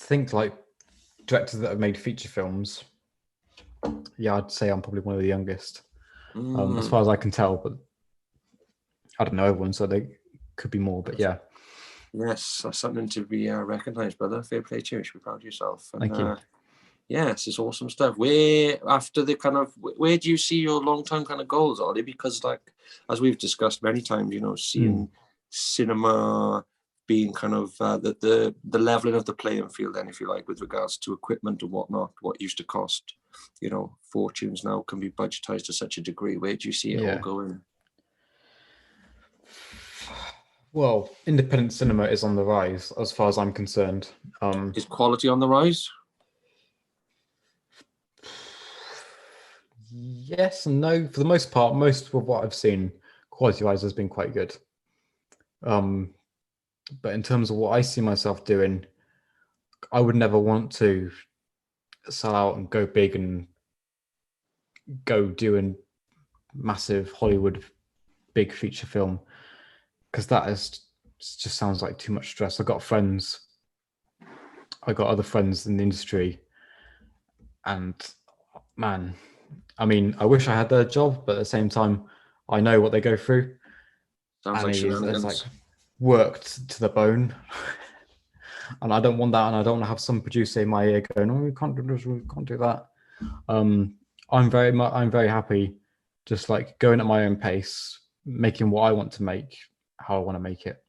think like directors that have made feature films, yeah, I'd say I'm probably one of the youngest, as far as I can tell. But I don't know everyone, so they could be more. But yeah. Yes, that's something to be recognised, brother. Fair play to you. You should be proud of yourself. And, Thank you. yes, it's awesome stuff. Where do you see your long-term kind of goals, Ollie? Because like, as we've discussed many times, seeing cinema being kind of the leveling of the playing field, then, if you like, with regards to equipment and whatnot, what used to cost, fortunes now can be budgetized to such a degree. Where do you see it all going? Well, independent cinema is on the rise, as far as I'm concerned. Is quality on the rise? Yes and no. For the most part, most of what I've seen, quality-wise, has been quite good. But in terms of what I see myself doing, I would never want to sell out and go big and go doing massive Hollywood big feature film, because that just sounds like too much stress. I got other friends in the industry, and man, I mean, I wish I had their job, but at the same time, I know what they go through. Sounds like shenanigans. It's like worked to the bone. And I don't want that, and I don't want to have some producer in my ear going, "Oh, we can't do this, we can't do that." I'm very happy, just like going at my own pace, making what I want to make, how I want to make it.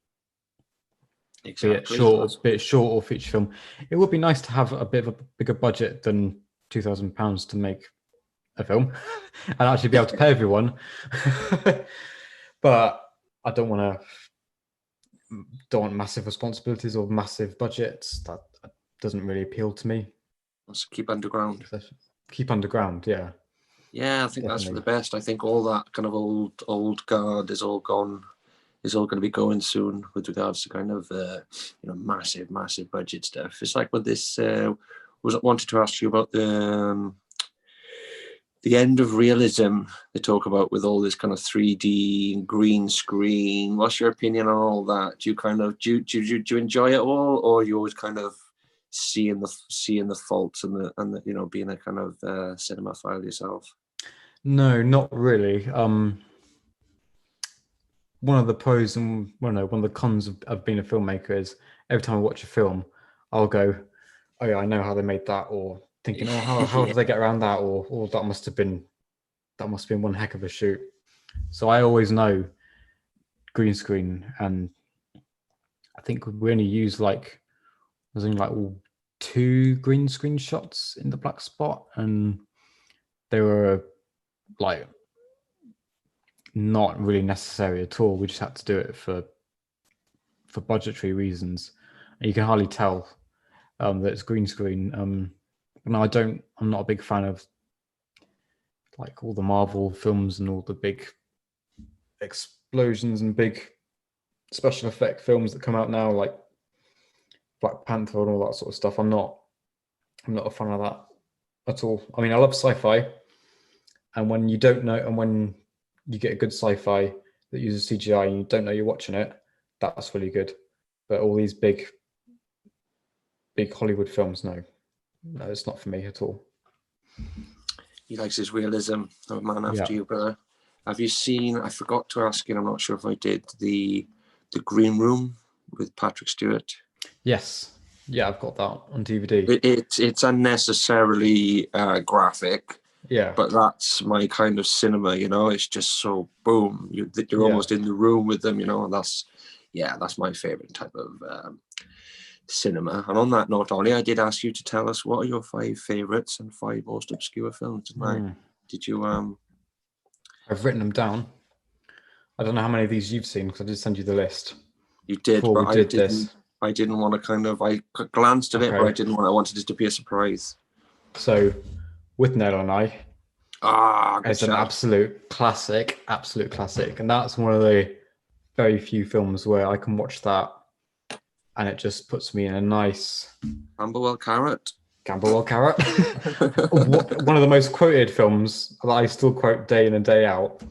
Exactly. Be it short or feature film. It would be nice to have a bit of a bigger budget than £2,000 to make a film, and actually be able to pay everyone. But I don't want massive responsibilities or massive budgets. That doesn't really appeal to me. Let's keep underground. Keep underground, yeah. Yeah, I think definitely. That's for the best. I think all that kind of old guard is all gone. Is all going to be going soon with regards to kind of massive budget stuff. It's like with this. Wanted to ask you about the end of realism they talk about, with all this kind of 3D and green screen. What's your opinion on all that? Do you enjoy it all, or are you always kind of seeing the faults and the being a kind of cinemaphile yourself? No, not really. One of the pros and one of the cons of being a filmmaker is every time I watch a film, I'll go, "Oh yeah, I know how they made that," or thinking, "Oh, how did they get around that?" Or that must have been one heck of a shoot. So I always know green screen, and I think we only used there's only 2 green screen shots in the black spot, and they were like not really necessary at all. We just had to do it for budgetary reasons, and you can hardly tell that it's green screen. And I'm not a big fan of like all the Marvel films and all the big explosions and big special effect films that come out now, like Black Panther and all that sort of stuff. I'm not a fan of that at all. I mean, I love sci-fi, and when you don't know, and when you get a good sci-fi that uses CGI and you don't know you're watching it, that's really good. But all these big Hollywood films, no, it's not for me at all. He likes his realism. I'm a man after you, brother. Have you seen, I forgot to ask you, I'm not sure if I did, the Green Room with Patrick Stewart? Yes. Yeah, I've got that on DVD. It's unnecessarily graphic. Yeah. But that's my kind of cinema, it's just so boom. You're almost in the room with them, and that's my favorite type of cinema. And on that note, Ollie, I did ask you to tell us what are your 5 favorites and 5 most obscure films, didn't I? Did you I've written them down. I don't know how many of these you've seen, because I did send you the list. You did, but I didn't want to I glanced at it, but I wanted it to be a surprise. So, With Nell and I, it's an absolute classic, and that's one of the very few films where I can watch that and it just puts me in a nice Camberwell Carrot. One of the most quoted films that I still quote day in and day out.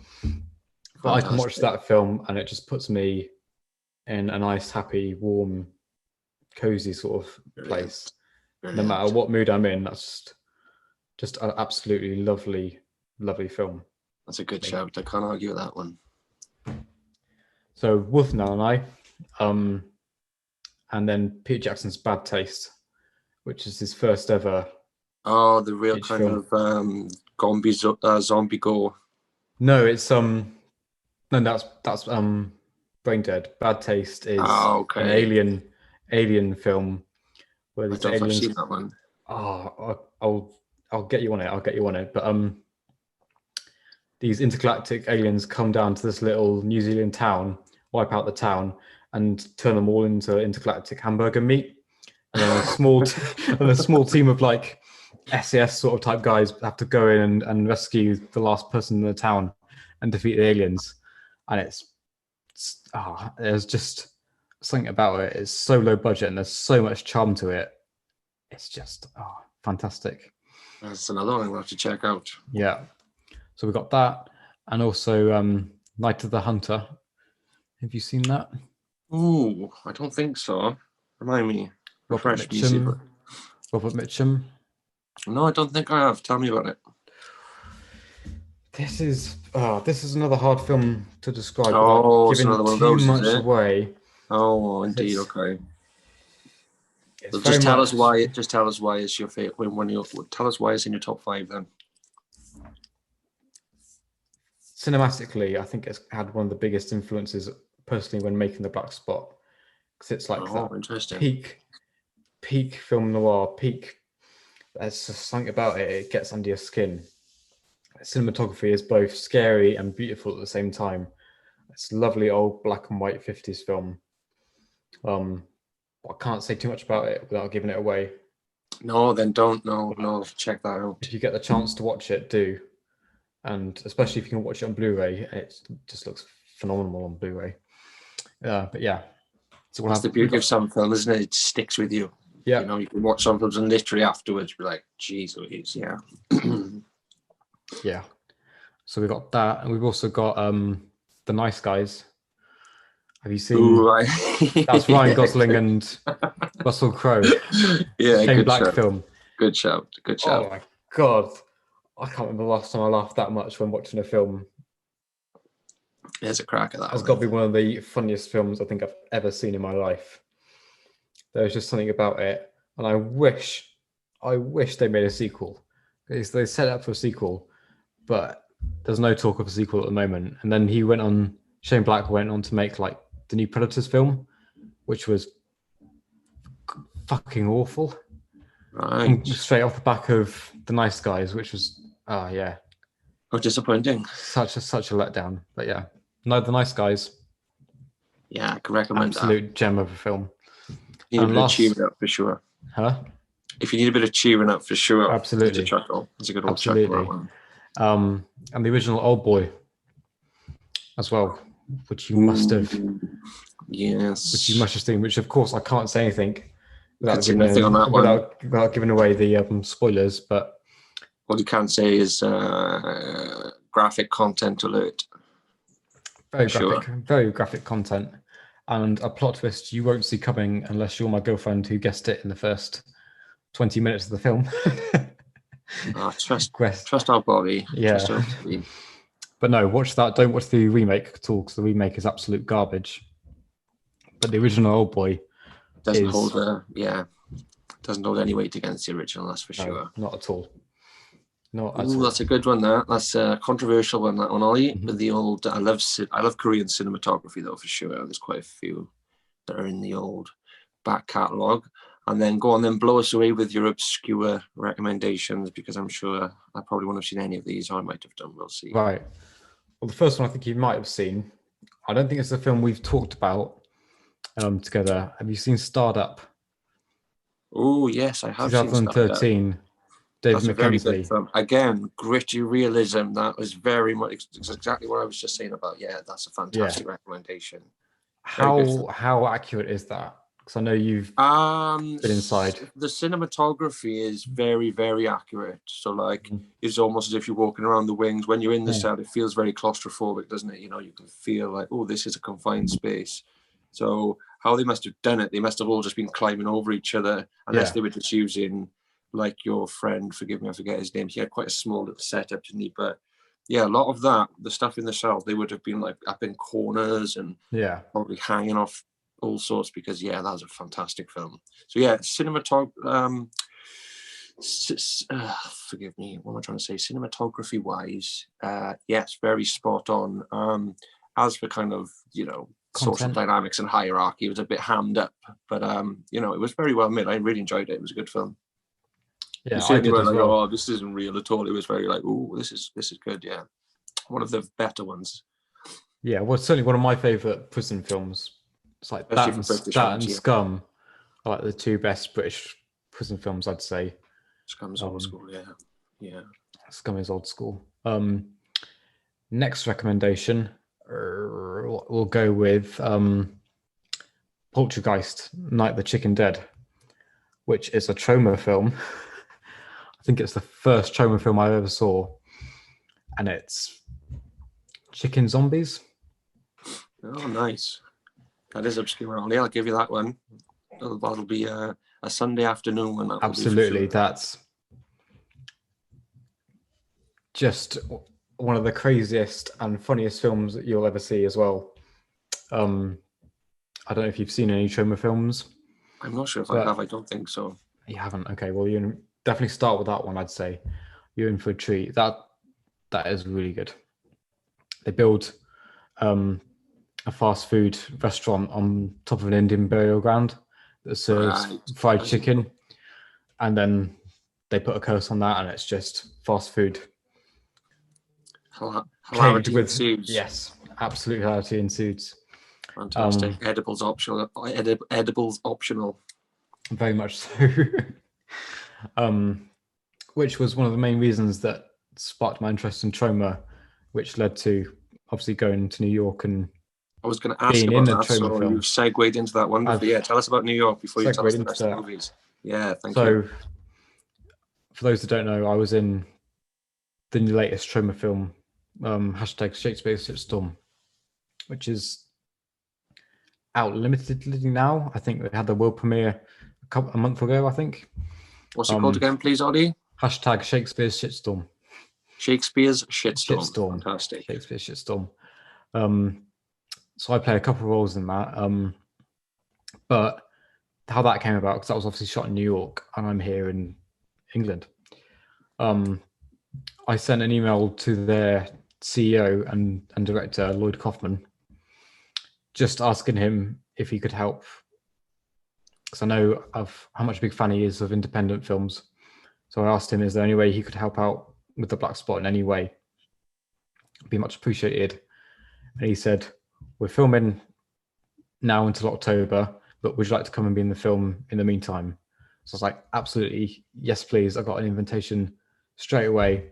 But I can watch that film and it just puts me in a nice, happy, warm, cozy sort of place. No matter what mood I'm in, that's just an absolutely lovely, lovely film. That's a good shout. I can't argue with that one. So Wolf and I, and then Peter Jackson's Bad Taste, which is his first ever. Oh, the real kind film. of zombie gore. No, it's no, that's Brain Dead. Bad Taste is an alien film where these aliens. I've seen that one. Oh, I'll get you on it. I'll get you on it. But these intergalactic aliens come down to this little New Zealand town, wipe out the town, and turn them all into intergalactic hamburger meat. And then a small team of like SAS sort of type guys have to go in and rescue the last person in the town and defeat the aliens. And there's just something about it. It's so low budget and there's so much charm to it. It's just fantastic. That's another one we'll have to check out. Yeah. So we got that, and also Night of the Hunter. Have you seen that? Ooh, I don't think so. Remind me. Robert Mitchum. No, I don't think I have. Tell me about it. This is another hard film to describe without giving too much away. Oh, indeed. Okay. So just tell us why. Just tell us why it's your favorite. Tell us why it's in your top 5 then. Cinematically, I think it's had one of the biggest influences personally when making The Black Spot, because it's like that peak film noir, there's just something about it. It gets under your skin. Cinematography is both scary and beautiful at the same time. It's a lovely old black and white 50s film. I can't say too much about it without giving it away. No, then don't. No, check that out. If you get the chance to watch it, do. And especially if you can watch it on Blu-ray, it just looks phenomenal on Blu-ray. But yeah. So that's the beauty of some films, isn't it? It sticks with you. Yeah. You know, you can watch some films and literally afterwards be like, geez Louise, yeah. Yeah. So we got that, and we've also got The Nice Guys. Have you seen? Ooh, that's Ryan Gosling and Russell Crowe. Yeah, Shane Black film. Good shout. Oh my god. I can't remember the last time I laughed that much when watching a film. There's a crack at that. It's got to be one of the funniest films I think I've ever seen in my life. There's just something about it, and I wish they made a sequel. They set up for a sequel, but there's no talk of a sequel at the moment. And then Shane Black went on to make like the new Predators film, which was fucking awful. Right. Straight off the back of The Nice Guys, which was yeah. Oh, disappointing. Such a letdown. But yeah. No, The Nice Guys. Yeah, I can recommend absolute gem of a film. You need a bit of cheering up for sure. Huh? If you need a bit of cheering up for sure. Absolutely. It's a chuckle. It's a good old chuckle, that one. And the original Old Boy as well, which you must have. Yes. Which you must have seen, which of course I can't say anything without giving away the spoilers, but what you can say is graphic content alert. Very graphic content, and a plot twist you won't see coming unless you're my girlfriend who guessed it in the first 20 minutes of the film. Trust our body. Yeah. But no, watch that. Don't watch the remake at all, because the remake is absolute garbage. But the original Old Boy doesn't hold any weight against the original, that's for sure. Not at all. That's a good one. That's a controversial one. That one, Ollie. Mm-hmm. With the old, I love Korean cinematography though, for sure. There's quite a few that are in the old back catalogue. And then blow us away with your obscure recommendations, because I'm sure I probably won't have seen any of these, or I might have done. We'll see. Right. Well, the first one I think you might have seen. I don't think it's a film we've talked about together. Have you seen Starred Up? Oh yes, I have. 2013. David McKenzie. Again, gritty realism. That was very much exactly what I was just saying about. Yeah, that's a fantastic recommendation. How accurate is that? Because I know you've been inside. The cinematography is very, very accurate. So it's almost as if you're walking around the wings. When you're in the set, it feels very claustrophobic, doesn't it? You know, you can feel like, oh, this is a confined space. So how they must have done it. They must have all just been climbing over each other, unless they were just using, like your friend, forgive me, I forget his name. He had quite a small little setup, didn't he? But yeah, a lot of that, the stuff in the cells, they would have been like up in corners and probably hanging off all sorts, because that was a fantastic film. So yeah, forgive me, what am I trying to say? Cinematography wise, yes, very spot on. As for kind of, social dynamics and hierarchy, it was a bit hammed up, but it was very well made. I really enjoyed it. It was a good film. Yeah, I did as well. Oh, this isn't real at all. It was very like, oh, this is good. Yeah, one of the better ones. Yeah, well, certainly one of my favorite prison films. It's like that and Scum are like the two best British prison films, I'd say. Scum's old school, yeah. Scum is old school. Next recommendation, we'll go with Poltergeist: Night of the Chicken Dead, which is a Troma film. I think it's the first Troma film I ever saw, and it's chicken zombies. Oh, nice. That is obscure, Ollie. I'll give you that one. That'll be a Sunday afternoon when that. Absolutely, sure. That's just one of the craziest and funniest films that you'll ever see as well. I don't know if you've seen any Troma films. I'm not sure if I have. I don't think so. You haven't? Okay, well, you definitely start with that one, I'd say. You're in for a treat. That is really good. They build a fast food restaurant on top of an Indian burial ground that serves fried chicken, and then they put a curse on that, and it's just fast food. Hilarity ensues. Yes, absolute hilarity ensues. Fantastic. Edibles optional. Edibles optional. Very much so. Which was one of the main reasons that sparked my interest in Troma, which led to obviously going to New York and. I was going to ask about that, so you've segued into that one. But tell us about New York before you tell us the rest of the movies. Yeah, thank you. So, for those that don't know, I was in the latest Troma film, hashtag Shakespeare's Shitstorm, which is out limitedly now. I think we had the world premiere a month ago, I think. What's it called again, please, Ollie? Hashtag Shakespeare's Shitstorm. Shakespeare's Shitstorm. Fantastic. Shakespeare's Shitstorm. So I play a couple of roles in that. But how that came about, because that was obviously shot in New York and I'm here in England. I sent an email to their CEO and director, Lloyd Kaufman, just asking him if he could help. Because I know of how much a big fan he is of independent films. So I asked him, is there any way he could help out with the Black Spot in any way? It'd be much appreciated. And he said, we're filming now until October, but would you like to come and be in the film in the meantime? So I was like, absolutely, yes, please. I got an invitation straight away,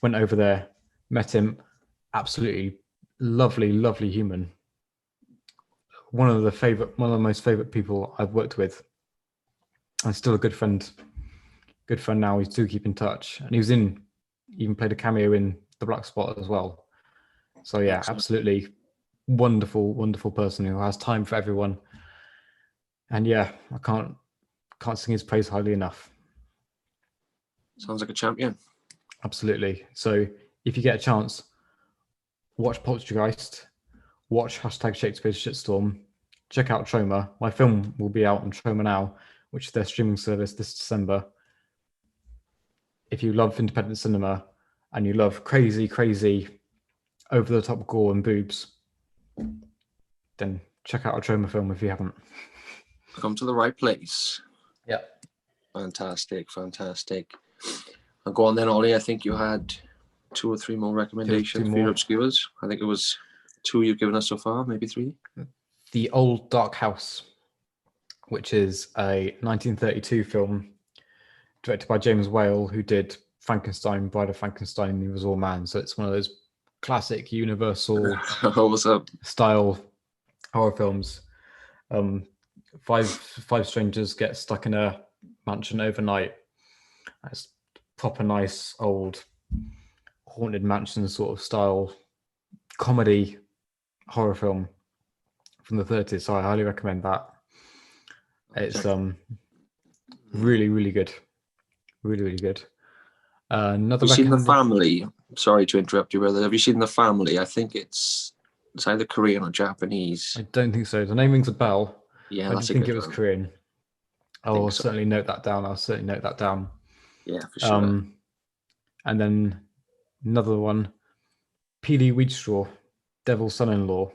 went over there, met him, absolutely lovely, lovely human. One of the most favorite people I've worked with, and still a good friend now. We do keep in touch, and even played a cameo in The Black Spot as well. So yeah, absolutely wonderful, wonderful person who has time for everyone. And yeah, I can't sing his praise highly enough. Sounds like a champion. Absolutely. So if you get a chance, watch Poltergeist, watch hashtag Shakespeare's Shitstorm, check out Troma. My film will be out on Troma now, which is their streaming service this December. If you love independent cinema and you love crazy, crazy, over-the-top gore and boobs, then check out a Troma film if you haven't. Come to the right place. Yeah. Fantastic. I'll go on then, Ollie. I think you had 2 or 3 more recommendations for your obscures. I think it was 2 you've given us so far, maybe 3. The Old Dark House, which is a 1932 film directed by James Whale, who did Frankenstein, Bride of Frankenstein, He Was All Man. So it's one of those classic Universal style horror films. 5 strangers get stuck in a mansion overnight. It's proper nice old haunted mansion sort of style comedy horror film. from the 30s. So I highly recommend that. It's Check. really, really good. Really, really good. Another Have you seen The recommendation. Family? Sorry to interrupt you, brother. Have you seen The Family? I think it's either Korean or Japanese. I don't think so. The name rings a bell. Yeah, I that's did a think it good was one. Korean. I I'll think so. certainly note that down. Yeah, for sure. And then another one, P.D. Wheatstraw, Devil's Son-in-Law.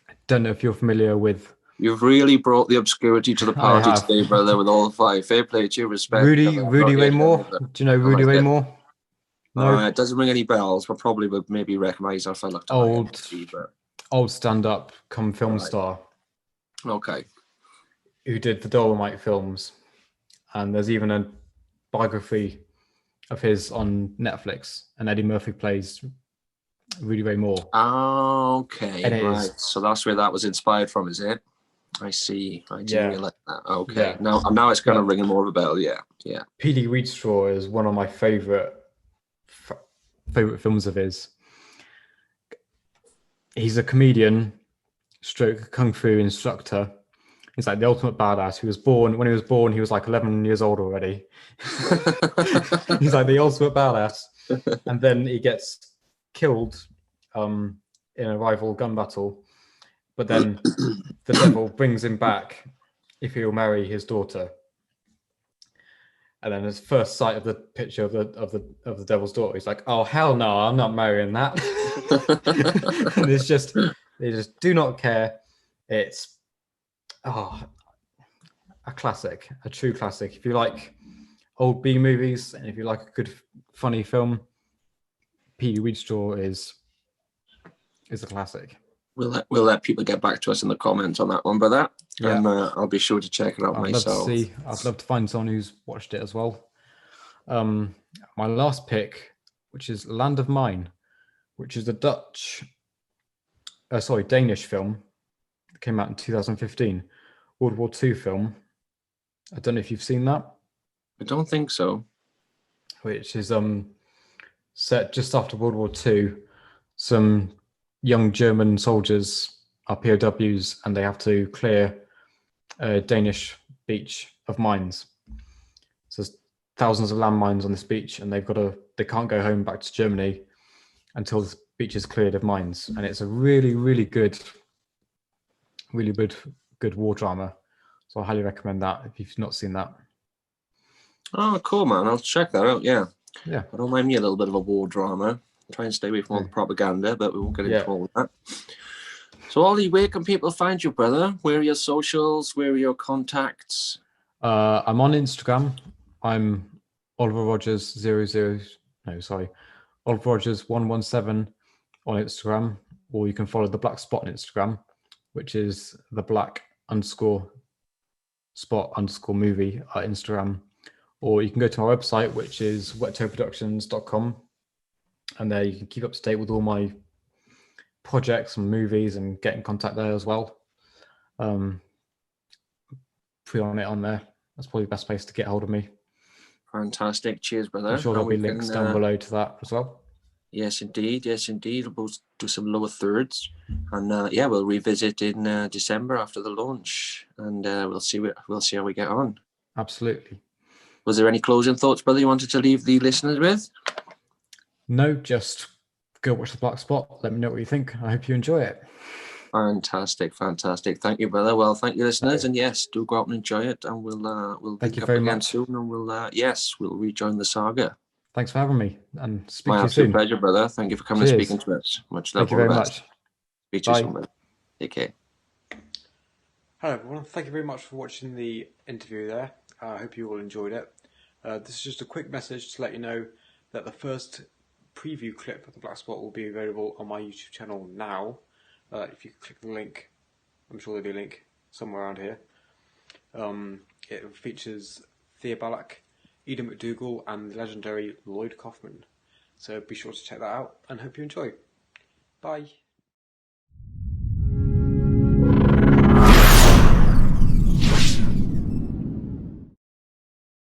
I don't know if you're familiar with. You've really brought the obscurity to the I party have. today, brother, with all five. Fair play to you, respect. Rudy I've not Ray yet heard Moore. of it. Do you know Oh, Rudy is Ray it? Moore? No. It doesn't ring any bells, but probably would maybe recognise if I looked at Old IMDb, but stand-up come film right. star Okay. who did the Dolomite films, and there's even a biography of his on Netflix, and Eddie Murphy plays Rudy Ray Moore. Okay, And it right. is, So that's where that was inspired from, is it? I see. I didn't realize that. Okay. yeah. Now it's kind of But ringing more of a bell. Yeah. Yeah. P.D. Wheatstraw is one of my favorite films of his. He's a comedian, stroke kung fu instructor. He's like the ultimate badass. When he was born, he was like 11 years old already. He's like the ultimate badass. And then he gets killed in a rival gun battle. But then the devil brings him back if he'll marry his daughter. And then his first sight of the picture of the devil's daughter, he's like, "Oh hell no, I'm not marrying that." And they just do not care. It's a classic, a true classic. If you like old B movies and if you like a good funny film, P.D. Wheatstraw is a classic. We'll let people get back to us in the comments on that one, brother. Yeah. And I'll be sure to check it out myself. I'd love to find someone who's watched it as well. My last pick, which is Land of Mine, which is a Danish film that came out in 2015, World War II film. I don't know if you've seen that. I don't think so. Which is set just after World War II. Some young German soldiers are POWs and they have to clear a Danish beach of mines. So there's thousands of landmines on this beach, and they can't go home back to Germany until the beach is cleared of mines. And it's a really, really good war drama. So I highly recommend that if you've not seen that. Oh, cool, man. I'll check that out. Yeah. Yeah. I don't mind me a little bit of a war drama. Try and stay away from all the propaganda, but we won't get into all of that. So, Ollie, where can people find you, brother? Where are your socials? Where are your contacts? I'm on Instagram. I'm Oliver Rogers 117 on Instagram, or you can follow the Black Spot on Instagram, which is the black_spot_movie at Instagram. Or you can go to my website, which is wettoeproductions.com, and there you can keep up to date with all my projects and movies and get in contact there as well. Put on it on there. That's probably the best place to get hold of me. Fantastic. Cheers, brother. I'm sure there'll be links down below to that as well. Yes, indeed. Yes, indeed. We'll both do some lower thirds. And we'll revisit in December after the launch. And we'll see how we get on. Absolutely. Was there any closing thoughts, brother, you wanted to leave the listeners with? No, just go watch the Black Spot. Let me know what you think. I hope you enjoy it. Fantastic. Thank you, brother. Well, thank you, listeners. And yes, do go out and enjoy it. And we'll thank you very much soon. And we'll rejoin the saga. Thanks for having me. And speak to you soon. My absolute pleasure, brother. Thank you for coming and speaking to us. Much love. Thank you very much. Speak to you soon, man. Take care. Hello, everyone. Thank you very much for watching the interview there. I hope you all enjoyed it. This is just a quick message to let you know that the first preview clip of the Black Spot will be available on my YouTube channel now. If you click the link, I'm sure there'll be a link somewhere around here. It features Thea Balak, Eda McDougall and the legendary Lloyd Kaufman. So be sure to check that out and hope you enjoy. Bye.